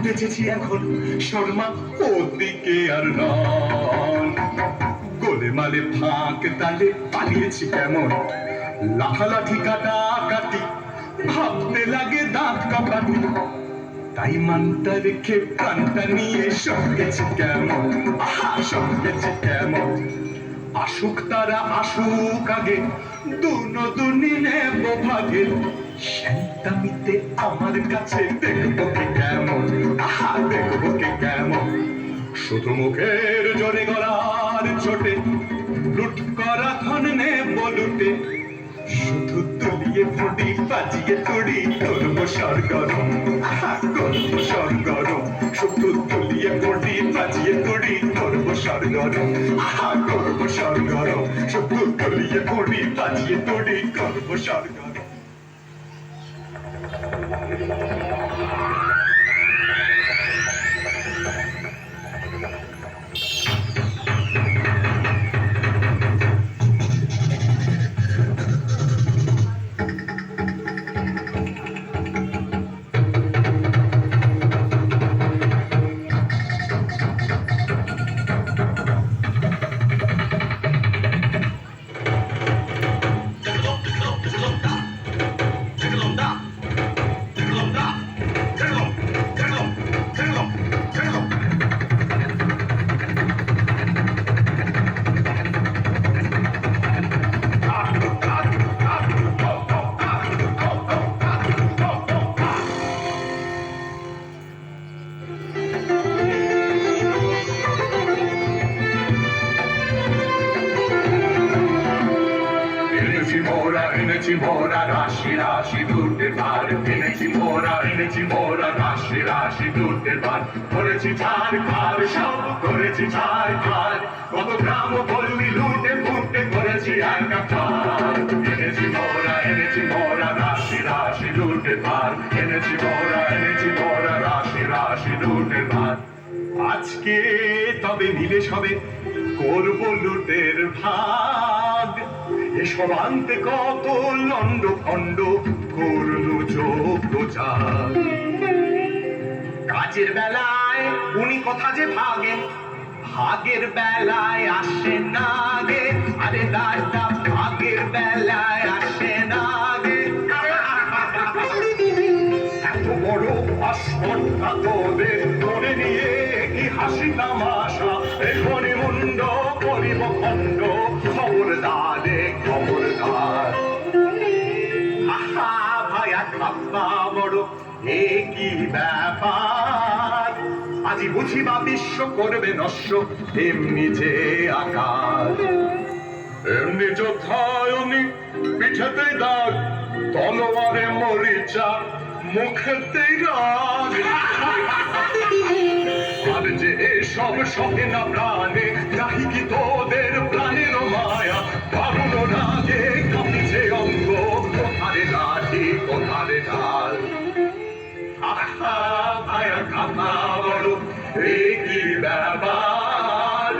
বেঁচেছি এখন শর্মা ওদিকে আর নন গোলেমালে ফাঁক তালে পালিয়েছি কেমন লাফালাফি কাটাকাটি ভাবতে লাগে দাঁত কাঁপাটি তাই মানটা রেখে প্রাণটা নিয়ে সঙ্গেছি কেমন সঙ্গেছি কেমন আসুক তারা আসুক আগে দুনি নেব ভাগে শ্যান্তামিতে আমার কাছে দেখবো কে কেমন দেখবো কে কেমন শুধু মুখের জোরে গলার চোটে লুট করা ধন নেব লুটে শুধু তুলিয়ে ফুটি বাজিয়ে তুড়ি করবো সরগরম করবো সরগরম শুধু তুলিয়ে ফুটি বাজিয়ে তুড়ি করবো সরগরম করবো সরগরম শুধু তুলিয়ে ফুটি বাজিয়ে তুড়ি করবো সরগরম এনেছি মোরা রাশি রাশি দুধের ভার এনেছি মোরা রাশি রাশি দুধের ভার করেছি ছাড় খার সব করেছি ছাড় খার কত গ্রাম পল্লী লুটে ফুটে করেছি একাকার এনেছি মোরা রাশি রাশি দুধের ভার এনেছি মোরা রাশি রাশি দুধের ভার আজকে তবে মিলে সবে করবো লুটের ভাগ এসব আনতে কত লন্ড খন্ড করলু যোগ্য চাল কাজের বেলায় উনি কথা যে ভাগেন ভাগের বেলায় আসে না গে আরে দাঁড়টা ভাগের বেলায় আসে না গে এত বড় আস্পর্ধা তোদের ধরে নিয়ে কি হাসি তামাশা এখনই মুন্ড করিব খণ্ড খবরদারে খবরদার ভাইয়া খাপ্পা বড় এ কি ব্যাপার আজি বুঝিবা বিশ্ব করবে নস্য এমনি যে আকার এমনি যোদ্ধায় অমনি পিঠেতেই দাগ তলোয়ারে মরিচা মুখেতেই রাগ আর যে সব সহে না প্রাণে চাহি কি তোদের প্রাণের মায়া পাবন রাগে কাঁপিছে অঙ্গ কোথারে লাঠি কোথারে ঢাল ভায়া খাতা বড় এ কি ব্যাপার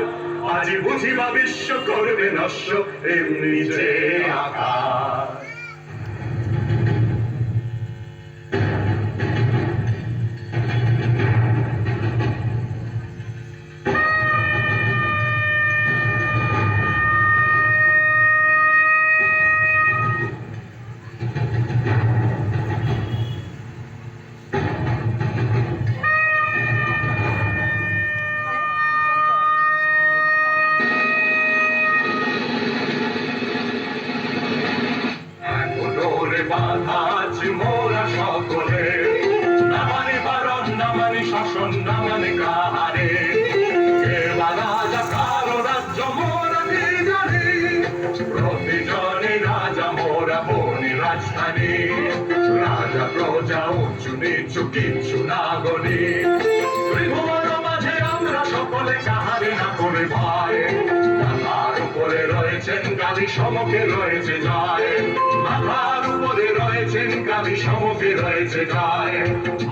আজি বুঝিবা বিশ্ব করবে নস্য এমনি যে আকার মোরা সকলে না মানে বারণ না মানে শাসন না মানে কাহারে রাজা কারো রাজ্য মোরা জানে প্রতিজনে রাজা মোরা বনি রাজধানী রাজা প্রজা উঁচু নিচু কিচ্ছু না গনি ত্রিভুবন মাঝে আমরা সকলে কাহারে না করে ভয় মাথার উপরে রয়েছেন কালী সমকে রয়েছে জয় মাথার উপরে রয়েছেন কালী সমকে রয়েছে জয়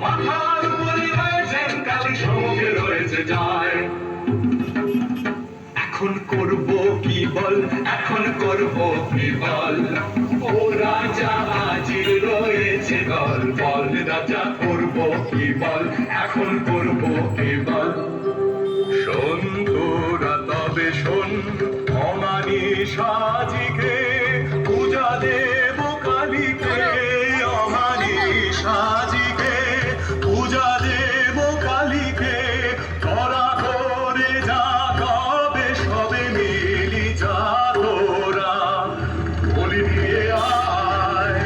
মাথার উপরে রয়েছেন কালী সমকে রয়েছে জয় এখন করব কি বল এখন করব কি বল ওরা রাজা আজির রয়েছে দল, বল রাজা করবো কি বল, এখন করবো কি বল। শোন তোরা তবে শোন, অমানিস আজিকে পূজা দেব কালীকে, অমানিস আজিকে পূজা দেব কালীকে। তোরা করে যা কবে সবে মিলি যা তোরা, বলি দিয়ে আয়।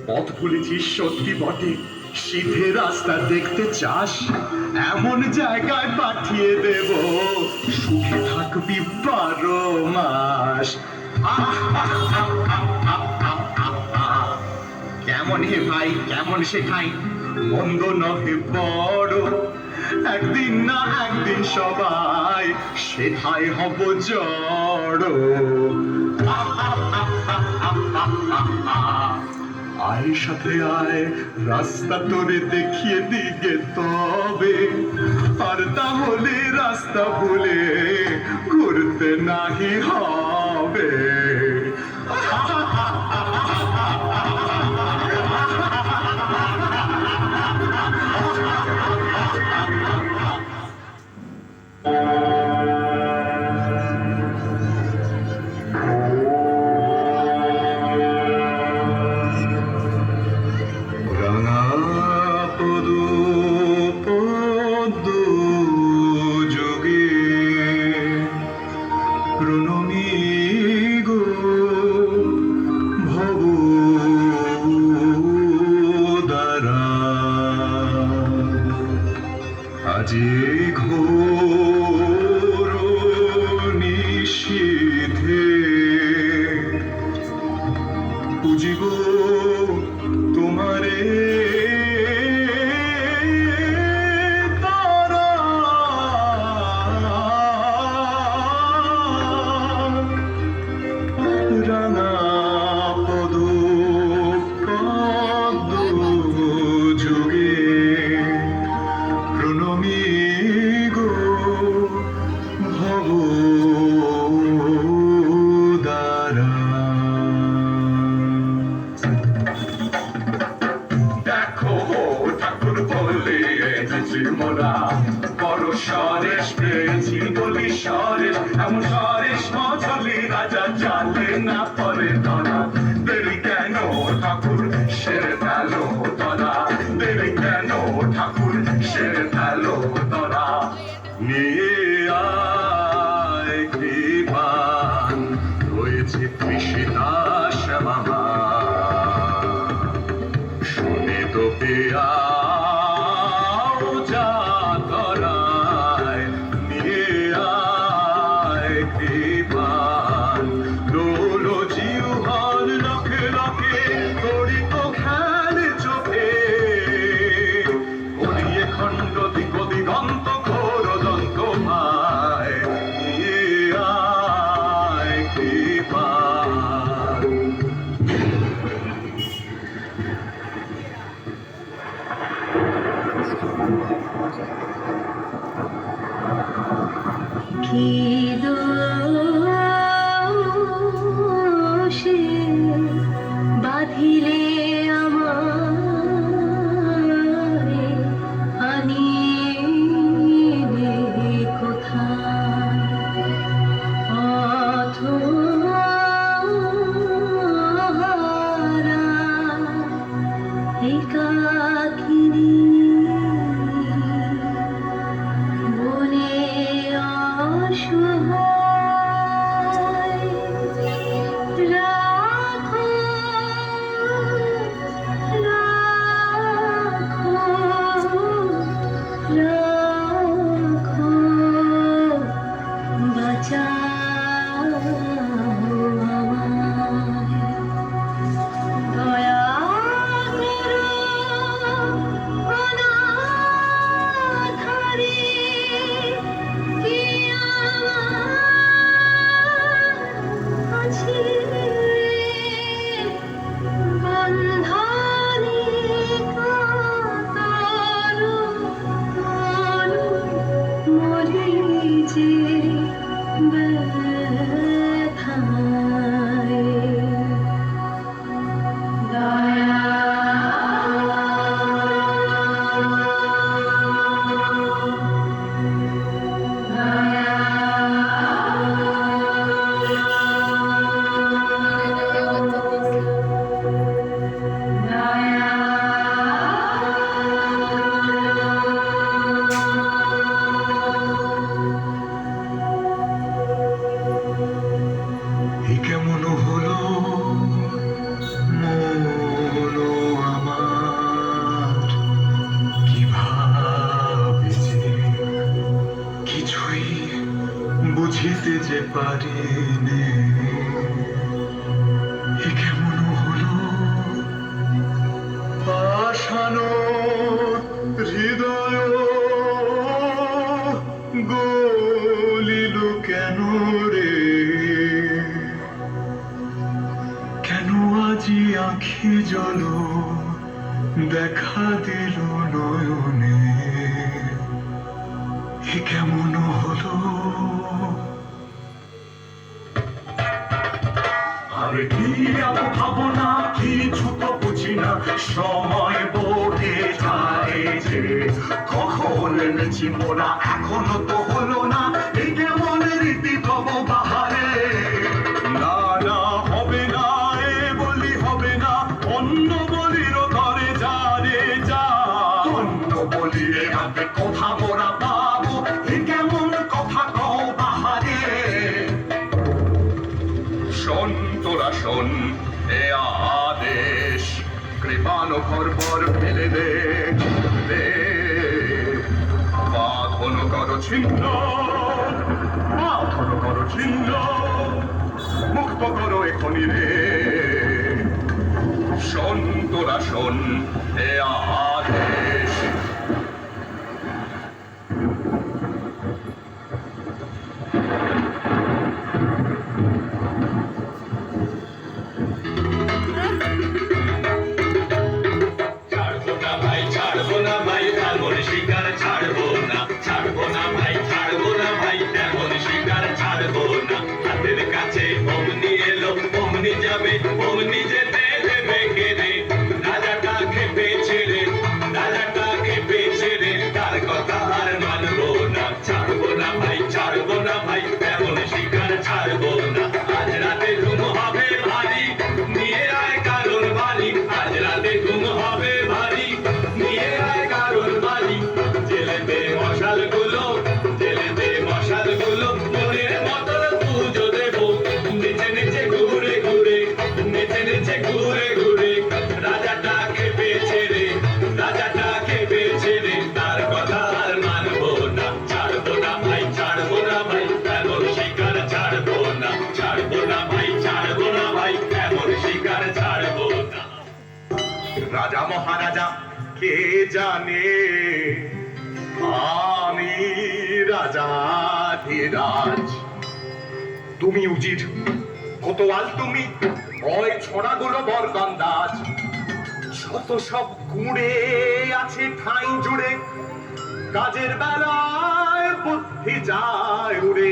পথ ভুলেছিস সত্যি বটে, সিধে রাস্তা দেখতে চাস, এমন জায়গায় পাঠিয়ে দেব সুখে থাকবি 12 মাস। কেমন হে ভাই কেমন শেখাই, মন্দ নহে বড়, একদিন না একদিন সবাই সেথায় হব জড়। আয় সাথে আয়, রাস্তা তোরে দেখিয়ে দিকে তবে, আর তাহলে রাস্তা ভুলে ঘুরতে নাহি হবে। আজি ঘোর নিশীথে পুজিব তোমারে তারা, রাঙা পদ পদ্ম যুগে প্রণমী গো। সরেশ এমন সরেশ মজলি রাজা জালে না পরে ধরা দেরি কেন ঠাকুর সেরে ফেলো ধরা দেরি কেন ঠাকুর সেরে ফেলো ধরা নিয়ে আয় কৃপান রয়েছে তৃষিতা শ্যামা শুনে তো পেয়া কি দোষে বাঁধিলে আমারে আনিলে কোথায় পথহারা একাকিনী বুঝিতে যে পারিনে এ কেমন হলো পাষানো হৃদয় গলিল কেন রে কেন আজি আখি জল দেখা দিল নয়নে এ কেমন হলো আরে কি ভাবনা কিছু তো বুঝি না সময় বোধে যায় যে কখন নেছি মোরা এখনো তো হলো না এই কেমন রীতি তব বাহারে না না হবে না এ বলি হবে না অন্য বলির ধরে যা রে যা অন্য বলিরে হাতে কথা মোরা পাবো এ কেমন কথা কও বাহারে শোন তোরা শোন এ আদেশ কৃপানো খরবর ফেলে দে বাঁধন করো ছিন্ন বাঁধন করো ছিন্ন মুক্ত করো এখনই রে শোন তোরা শোন এ আদেশ যাবে অমনি যেতে দেবে কেড়ে রাজাটা খেপেছে রে রাজাটা খেপেছে রে তার কথা আর মানবো না ছাড়বো না ভাই ছাড়বো না ভাই রাজা কে জানে আমি রাজাধিরাজ। তুমি উজির কোতোয়াল, তুমি ওই ছোড়াগুলো বরগন্দাজ, যত সব গুঁড়ে আছে ঠাঁই জুড়ে, কাজের বেলায় বুদ্ধি যায় উড়ে।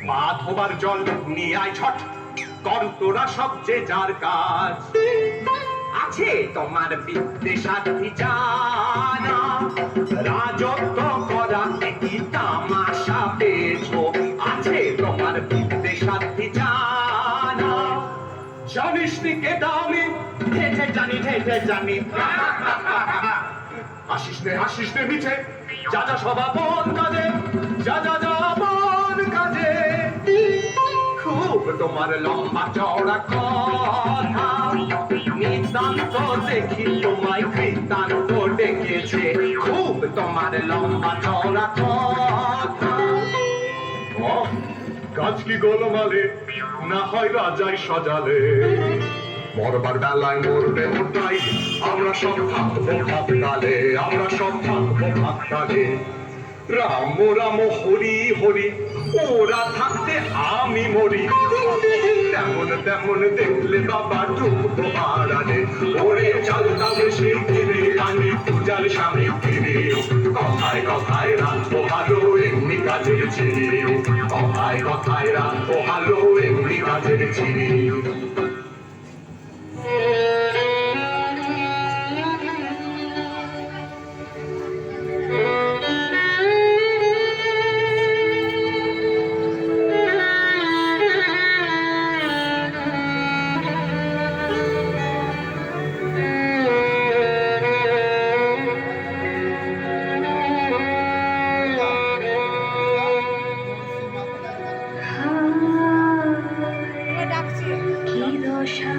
পা ধোবার জল নিয়ে আয় ছট, কর তোরা সব যে যার কাজ। আছে তোমার বিদ্যে সাধ্যি জানা, রাজত্ব করা কি তামাশা পেয়েছো? আছে তোমার বিদ্যে সাধ্যি জানা, জানিস নি কে দামি? ঢেঢে জানি, ঢেঢে জানি। আসিস নে মিছে, যা যা সবাবন কাজে, যা যা যাবন কাজে। খুব তোমার লম্বা চওড়া কথা, নিতান্ত দেখি তোমায় কৃতান্ত ডেকেছে। খুব তোমার লম্বা চওড়া কথা। ও কাজ কি গোলমালে, না হয় রাজাই সাজালে। মরবার বেলায় মরবে ওটাই, আমরা সব থাকবো ভাবতালে, আমরা সব থাকবো ভাবতালে। রাম রাম হরি হরি, ওরা থাকতে আমি মরি। তেমন তেমন দেখলে বাবা ডুবো বাড়ালে, ওরে চালতা বেশি কিনে আনি পূজার স্বামী কিনে। কথায় কথায় রাখবো ভালো এমনি কাজের ছিরি, কথায় কথায় রাখবো ভালো এমনি কাজের ছিরি। কি দশা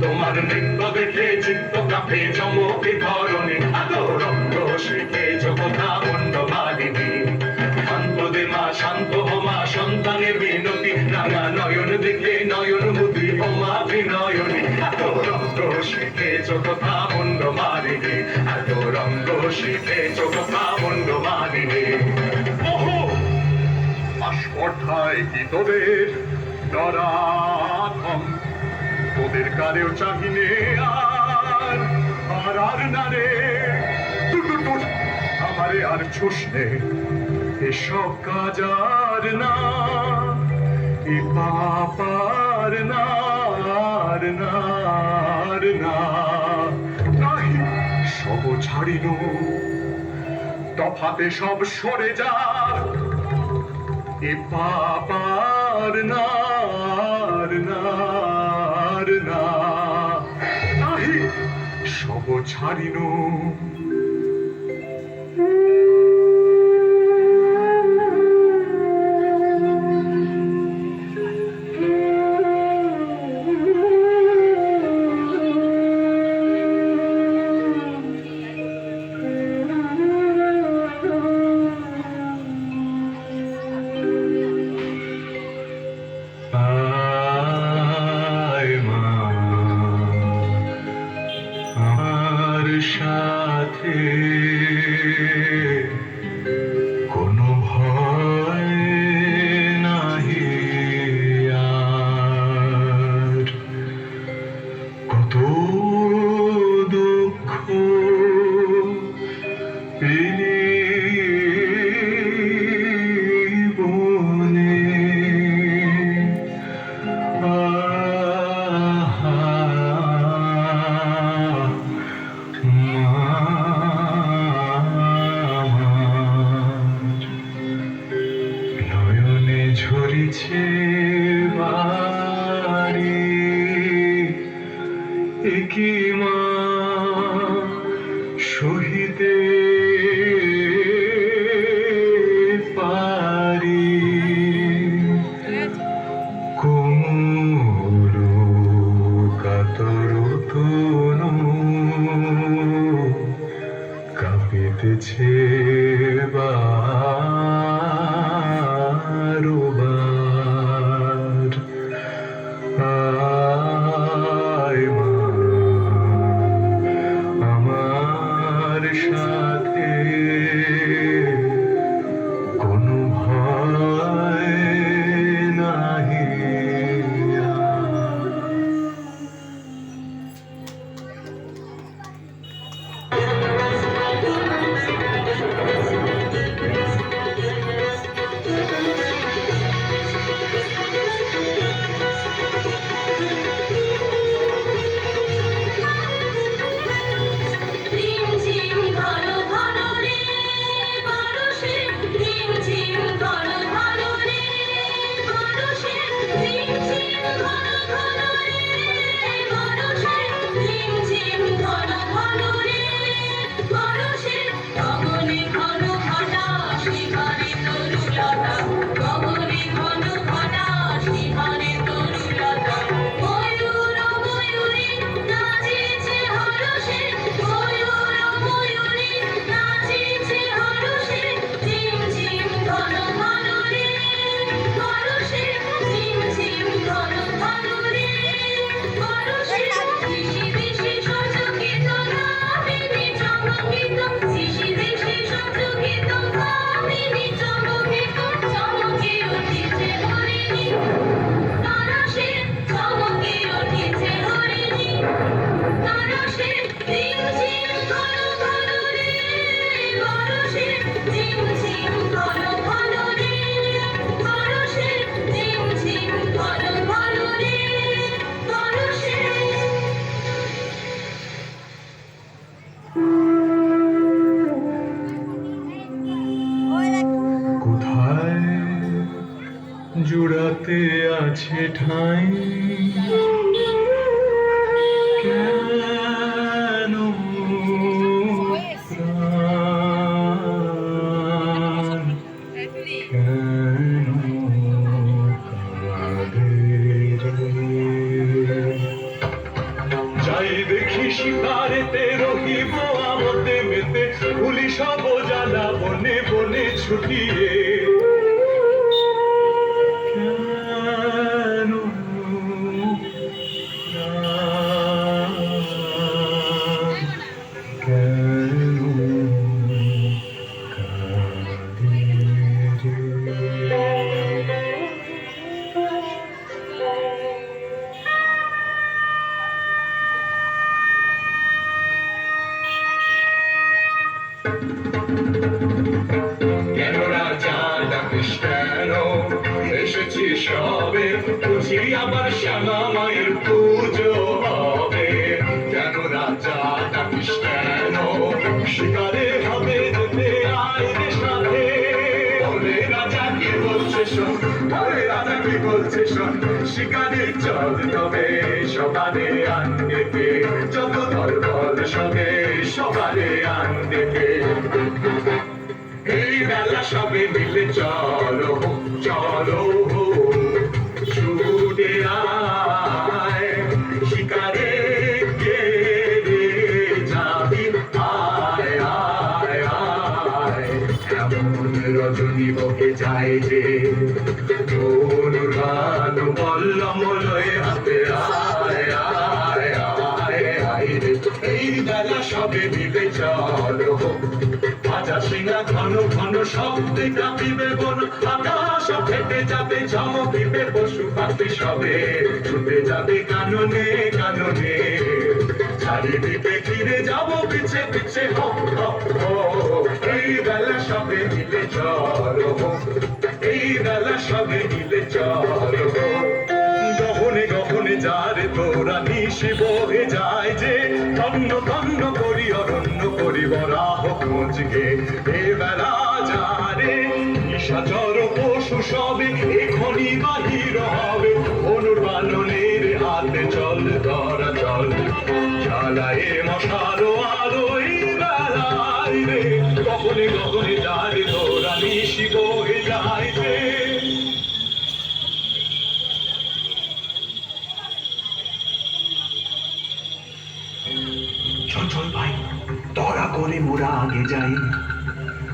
তোমার নৃত্য দেখে চিত্ত কাঁপে চমকে ধরণী, এত রঙ্গ শিখেছ কোথা মুন্ড মালিনী। শান্ত দে মা, শান্ত হোমা, সন্তানের বিনতি, রাঙা নয়ন দেখে নয়ন মুদি হোমা বিনয়নী। এত রঙ্গ শিখেছ কোথা মুন্ড মালিনী, এত রঙ্গ শিখেছ কোথা মুন্ড মালিনী। ওহো আস্পর্ধায় কি তোদের নরাধম, তোদের কারেও চাহিনে আর আর আর না রে। আমারে আর ছুসনে, এসব কাজ আর না, এ পাপার না আর না আর না। নাই সব ছাড়িল, তফাতে সব সরে যা, এ পাপার না আর না আর না। নাহি সব ছাড়িল। এলে বনে আহা নয়নে ঝরিছে বাড়ি একি মা সহিতে পারি কোমল কাতর তনু কাঁপিতেছে বারবার আয় মা আমার সাথে কোনো ভয় নাহি ঝিমঝিম ঘন ঘন রে বরষে ঝিমঝিম ঘন ঘন রে বরষে ঝিমঝিম ঘন ঘন রে বরষে ঝিমঝিম ঘন ঘন রে বরষে গগনে ঘন ঘটা শিখরে তরুলতা গগনে ঘন ঘটা শিখরে তরুলতা ময়ূর ময়ূরী নাচিছে হরষে ময়ূর ময়ূরী নাচিছে হরষে ঝিমঝিম ঘন ঘন রে বরষে ঝিমঝিম ঘন ঘন রে বরষে দিশি দিশি সচকিত কামিনী চমকিত দিশি দিশি সচকিত কামিনী চমকিত চমকে উঠিছে হরিণী তারসে চমকে উঠিছে হরিণী তারসে ঝিমঝিম ঘন ঘন রে বরষে ঝিমঝিম ঘন ঘন রে বরষে ঝিমঝিম ঘন ঘন রে বরষে কোথায় জুড়াতে আছে ঠাঁই কেন প্রাণ কেন কাঁদে রে? যাই দেখি শিকারেতে রহিব আমতে মেতে পুলিশ সব জ্বালা বনে বনে ছুটিয়ে কেন প্রাণ কেন কাঁদে রে? কেন রাজা ডাকিস কেন এসেছি সবে বুঝি আবার শ্যামা মায়ের পুজো হবে কেন রাজা ডাকিস কেন শিকারে হবে যেতে আয় রে সাথে বলে রাজা কি বলছে শোন বলে রাজা কি বলছে শোন শিকারে চল তবে সকালে আনতে যত দলবল সবে সকালে আনতে এই বেলা সবে মিলে চলো চলো ছুটে আয় শিকারে গেলে যাবি আয় আয় আয় এমন রজনী বকে যায় যে মনুর গান বললম লয়ে হাতে আয় আয় আয় আয় রে এই বেলা সবে মিলে চলো আজা সিংহা ঘন ঘন শব্দে কাঁপিবে বন আকাশ ফেটে যাবে চমকিবে পশু পাখি সবে ছুটে যাবে কাননে কাননে চারিদিকে ফিরে যাব পিছে পিছে হো হো হো এই বেলা সবে মিলে চলো এই বেলা সবে মিলে চলো গহনে গহনে যারে তোরা নিশি বহে যায় যে তন্ন তন্ন করি অরণ্য করি বরাহ খোঁজকে এ বেলা যারে নিশাচর পশু সবে এখনই বাহির হবে অনুর্বাণনের হাতে চল ধরা চল জ্বালায় মশালো আলো এই বেলায় রে গহনে গহনে যারে তোরা নিশি বহে যায় যে চল চল ভাই তরা করে মোরা আগে যাই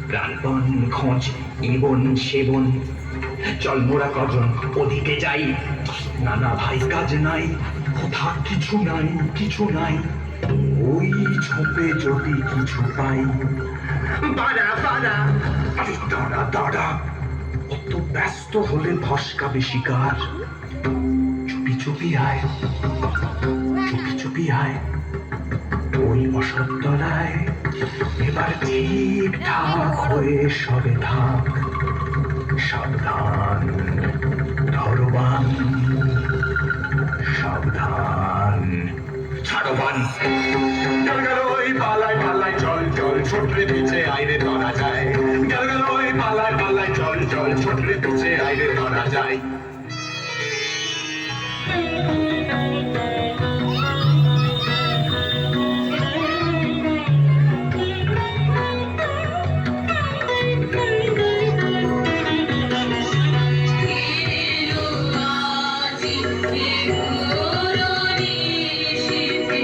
প্রাণপণ খোঁজ ইবন সেবন চল মোরা কজন ওদিকে যাই না না ভাই কাজ নাই কোথা কিছু নাই কিছু নাই ওই ঝোপে যদি কিছু পাই বাড়া বাড়া আরে দাঁড়া দাঁড়া অত ব্যস্ত হলে ফসকাবে শিকার চুপি চুপি আয় চুপি চুপি আয় ওই বসন্তরায় এবার ঠিকঠাক হয়ে সবে থাক সাবধান ধরবান সাবধান ছাড়বান গেল গেল ওই পালায় পালায় চল চল ছোটরে পিছে আইরে ধরা যায় গেল গেল ওই পালায় পালায় চল চল ছোটরে পিছে আইরে ধরা যায় এলো আজি মেঘরনি শীতে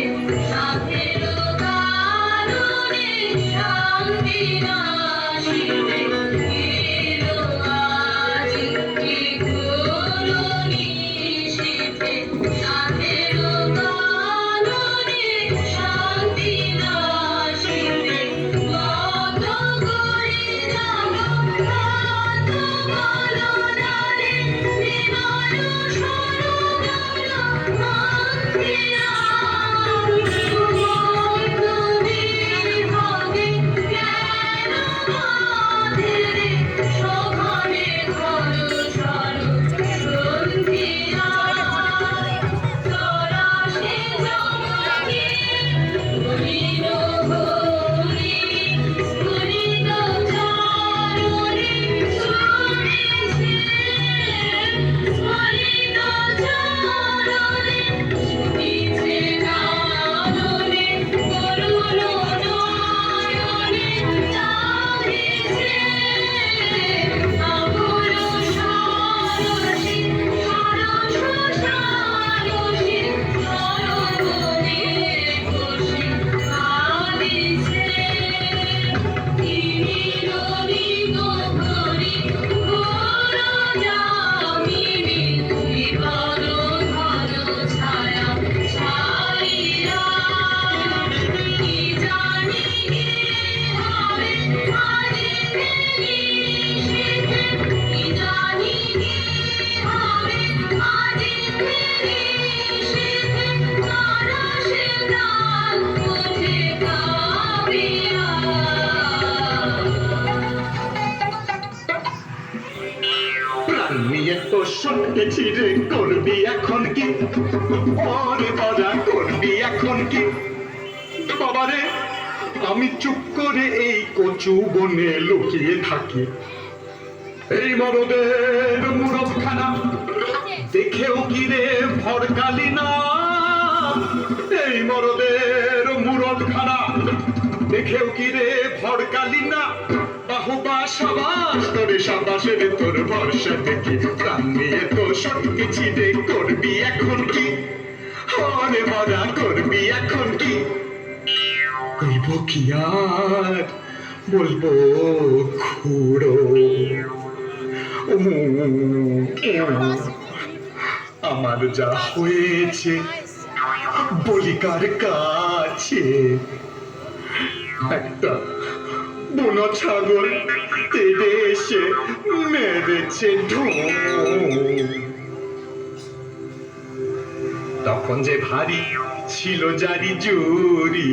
সাধেলো কারণে শান্তি নাশিতে এলো আজি মেঘরনি শীতে সাধেলো কারণে শান্তি নাশিতে বন্ধ করে যাবো বন্ধ বলো নারে বিমান সরোবর মন্দিরা তুমি হবে কেন মাধেরে সঘনে ঘর সর সন্ধিয়া তোরা সে জগতে স্ফুরিত হরি স্ফুরিত চারণে শুনেছে স্ফুরিত চারণে শুনেছে কাননে করুণ নয়নে চাহিছে আগুন সারসী সরস সারসী সরবনে খুশি কাঁদিছে তিমিরনি গহরি ঘোর যামিনী বিপদ ঘন ছায়া ছাইরা কি জানি কি হবে আজি নিশীথে কি জানি কি হবে আজি নিশীথে তারা সে প্রাণ ওঠে কাঁপিয়া প্রাণ নিয়ে তো সটকেছি রে করবি এখন কি ওরে বাবা করবি এখন কি বাবারে আমি চুপ করে এই কচু বনে লুকিয়ে থাকি এই মরদের মুরবখানা দেখেও কি রে ভরকালি না এই মরদের মুরবখানা দেখেও কি রে ভরকালি না বাহুবা সাবাস তোরে সাবাসের তোর ভরসা দেখি প্রাণ নিয়ে তো সটকেছি রে করবি এখন কি হরে মরা করবি এখন কি কইব কি আর বলবো খুড়ো আমার যা হয়েছে বলিকার কাছে একটা বুনো ছাগল তেড়ে এসে মেরেছে ঢোল তখন তখন যে ভারী ছিল জারি জুরি,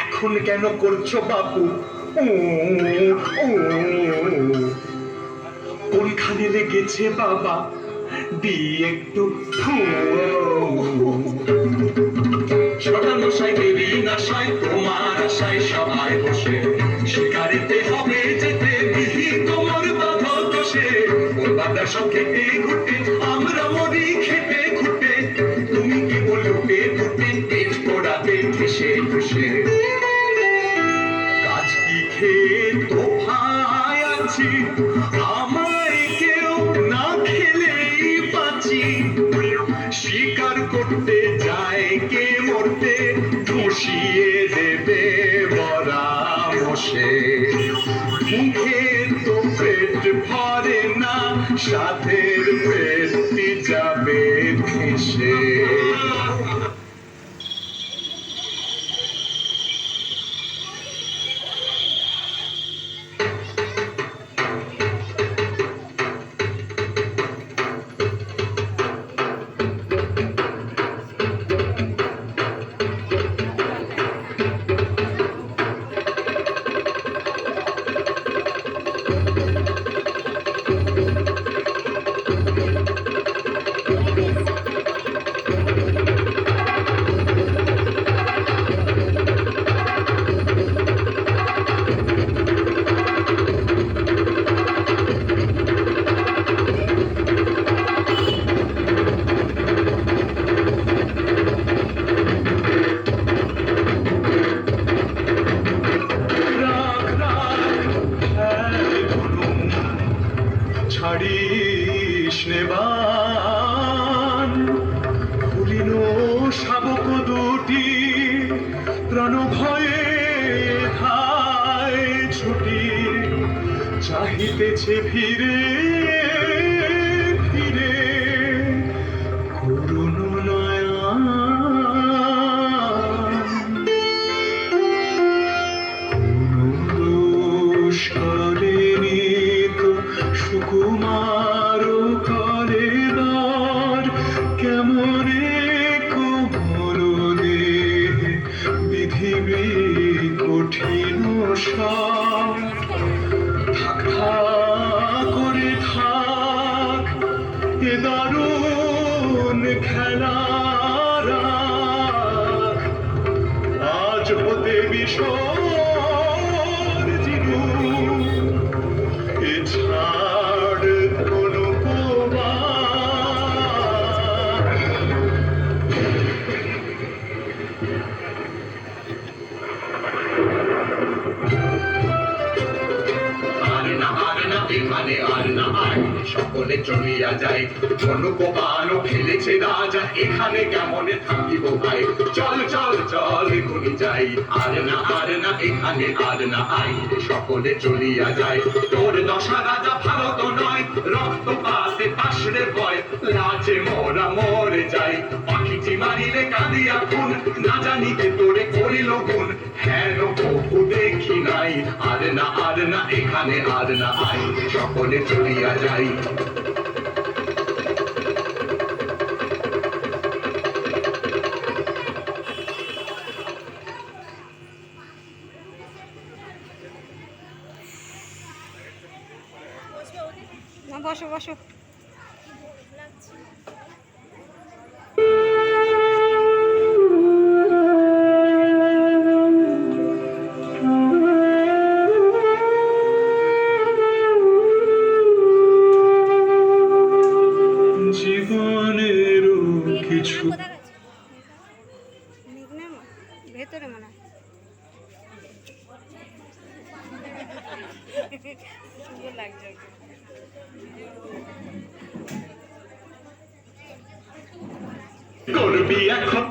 এখন কেন করছো বাপু ও ও, কোনখানে লেগেছে বাবা দি একটু ফু। ছোটমশাই দেবী নাশায় তোমার আশায় সবাই বসে, শিকারিতে হবে যেতে বিহি তোমার বাধা দোষে। ওর বাধা সব খেতে ঘুটে আমরা মরি খেতে খুঁটে, তুমি কি বলবে ঘুটে পেট পোড়াবে ঠেসে ঠুসে। কাজ কি খেয়ে তো ভাই আছি, আমায় কেউ না খেলেই বাঁচি। শিকার করতে যায় কে মরতে ধুষিয়ে দেবে মরা বসে। মুখে তো পেট ভরে না, সাথের পেটটি যাবে ভেসে। ছাড়িস নে বান, ভুলিল শাবক দুটি প্রাণ ভয়ে ধায় ছুটি। চাহিতেছে ফিরে ফিরে করুণ নয়ন, সুকুমার কলেবার কেমনে কোমল দেহে বিধিবি কঠিন সব। থাক থাক করে থাক এ দারুণ খেলার আজ হতে বিসর্জিত ছাড় কোনো এখানে আর না আয়, সকলে চলিয়া যায়। অনুপমানও খেলেছে রাজা, এখানে কেমনে থাকিব ভাই। চল চল চল এখনই যাই, আর না এখানে আর না আই, সকলে চলিয়া যায়। তোর দশা রাজা ভালো তো নয়, রক্ত পাতে পাশরে ভয়, লাজে মোরা মরে যাই। পাখিটি মারিলে কাঁদিয়া খুন, না জানিতে তোরে করিল গুণ। হেন বহু দেখি নাই, আর না এখানে আর না আই, সকলে চলিয়া যাই। না বসো বসো। জীবনেরও কিছু ভেতরে মনে হয় সুন্দর লাগছে। করবি এখন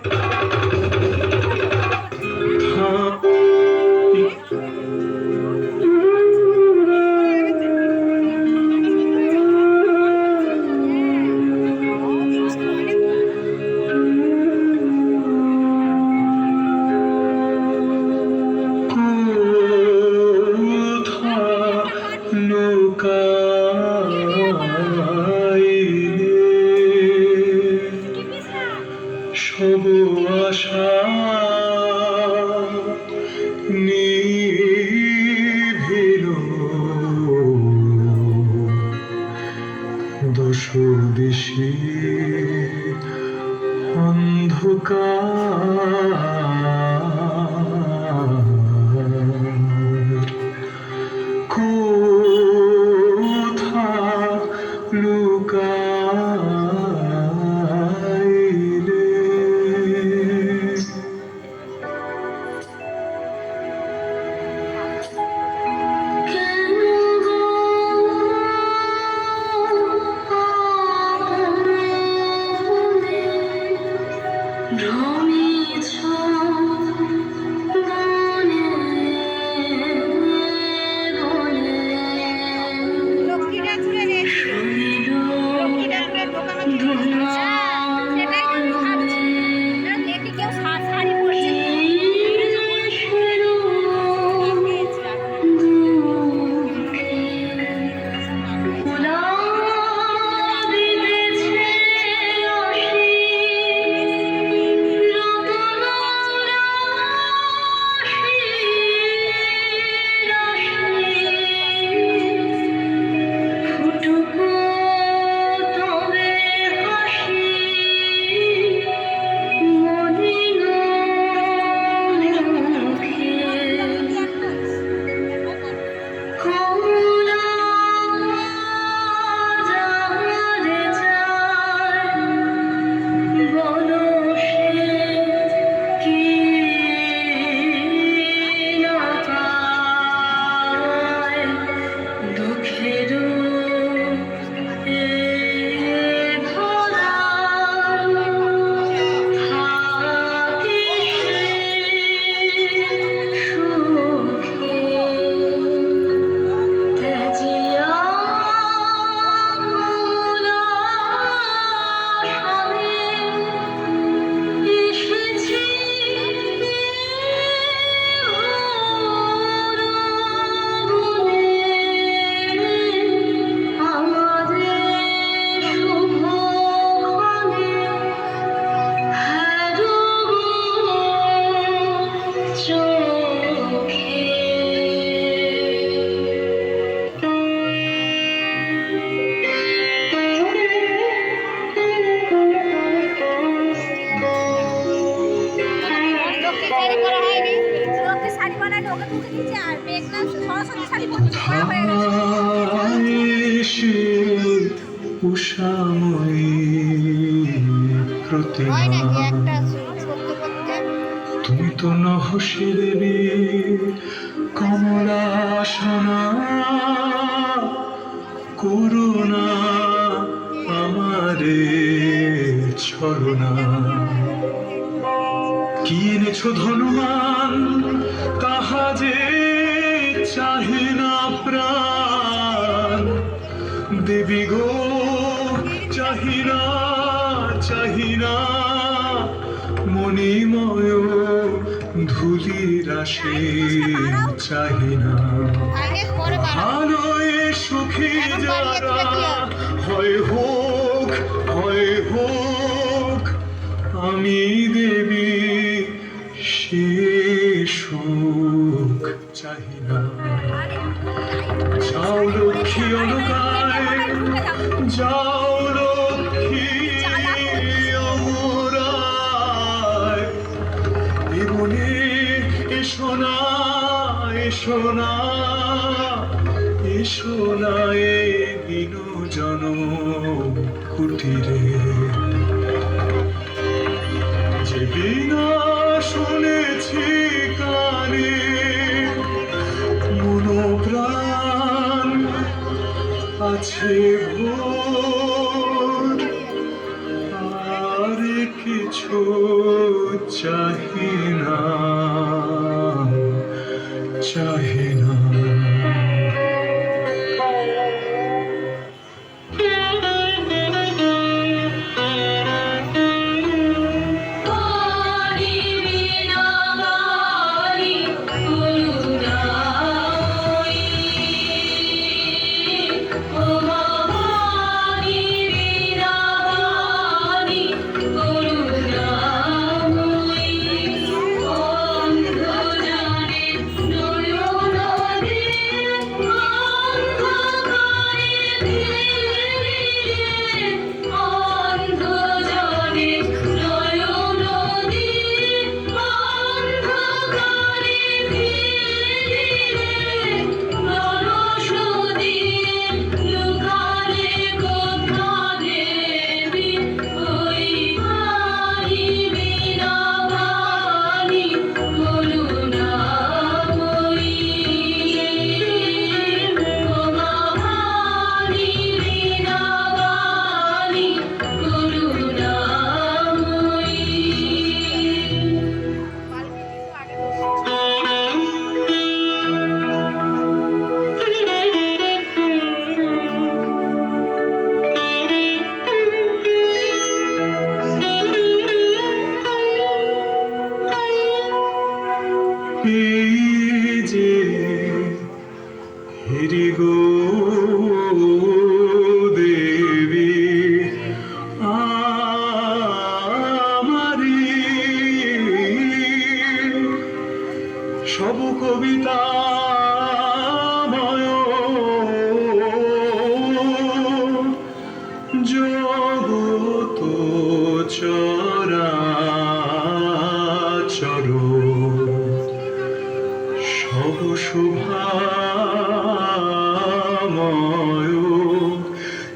সে অন্ধকার কোথা লুকাইলে লক্ষ্মী ঠাকুরের লক্ষ্মী ঠাকুরের দোকানে সেটাই তো আমি ভাবছি না দেখি কেউ শাড়ি পরছে লক্ষ্মী শাড়ি পরা হয়নি লক্ষ্মী শাড়ি পরালে ওকে মুখে দিচ্ছে আর মেঘনা সরস্বতী শাড়ি পরছে পরা হয়ে গেছে উষাময়ী প্রতিমা হয় নাকি একটা সত্য করতে তুমি তো নহসী দেবী কমলা সোনা করুণা আমারে ছলনা কি এনেছো ধনমান তাহা যে চাহে না প্রাণ দেবী গো চাহিনা চাহিনা মণিময় ধুলি রাশি চাহিনা আগে পরে আলোয় সুখী যারা হয় হোক আমি দেবী সে সুখ চাহিনা যাও লক্ষ্মী অনুকায় যাও লক্ষ্মী অমরায় জীবনে এসো না এসো না এসো না এ দিন জন কুটিরে যে বিনা শুনেছি কানে মনোপ্রাণ আছে ভোর আর কিছু চাহি না চাহি না হেরি গো দেবী আমারি সব কবিতা জগত চরাচর সব শুভাময়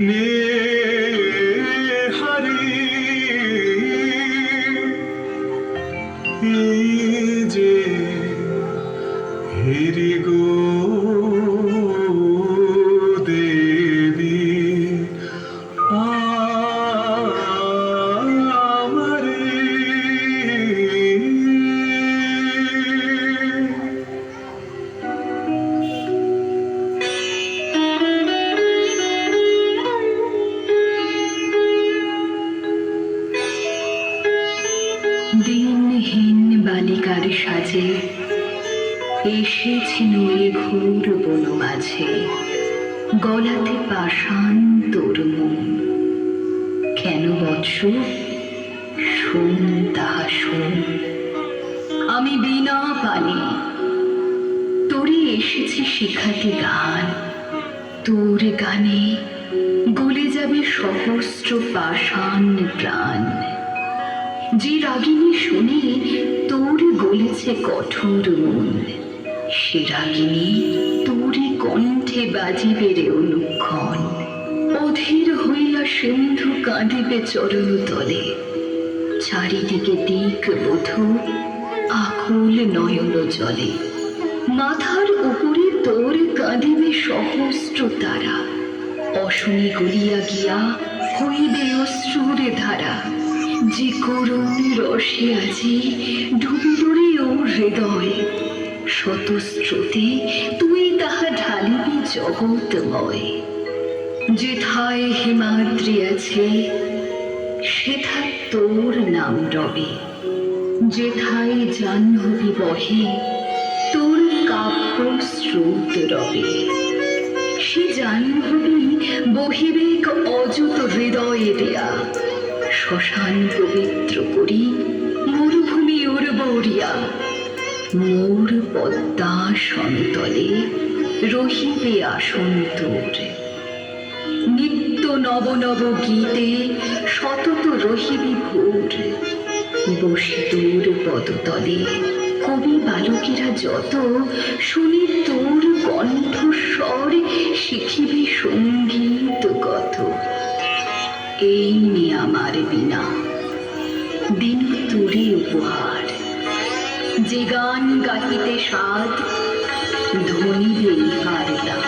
নেহারি এই যে হেরি গো দেবী দিনহীন বালিকার সাজে এসেছি নয়ে ঘোর বন মাঝে, গলাতে পাষাণ তোর মন। কেন বৎস শোন তাহা শোন, আমি বিনা পানি তোরে এসেছি শিখাতে গান। তোর গানে গলে যাবে সহস্র পাষাণ প্রাণ। যে রাগিনী শুনে তোর গলেছে কঠোর মন, সে রাগিনী তোরে কণ্ঠে বাজিবে রে অনুক্ষণ। অধীর হইয়া সিন্ধু কাঁদিবে চরণ তলে, চারিদিকে দিক বধূ আকুল নয়ন জলে। মাথার উপরে তোর কাঁদিবে সহস্র তারা, অশনি গলিয়া গিয়া হইবে অশ্রুর ধারা। যে করুণ রসে আজি ডুবিলরে ও হৃদয়, শতস্রোতে তুই তাহা ঢালিবি জগৎময়। যেথায় হিমাদ্রি আছে সেথায় তোর নাম রবে, যেথায় জাহ্নবী বহে তোর কাব্য স্রোত রবে। সে জাহ্নবী বহিবে অযুত হৃদয়ে দেয়া, শ্মশান পবিত্র করি মরুভূমি উর্বরিয়া। মোর পদ্মা সমতলে রহিবে আসন তোর, নিত্য নব নব গীতে সতত রহিবি ভোর। বসে তোর পদতলে কবি বালকেরা যত, শুনি তোর কণ্ঠস্বর শিখিবে সঙ্গীত কত। এই নিয়ে আমার বিনা দিন তোরে উপহার, যে গান গাহিতে সাধ ধনিবে ইহার দান।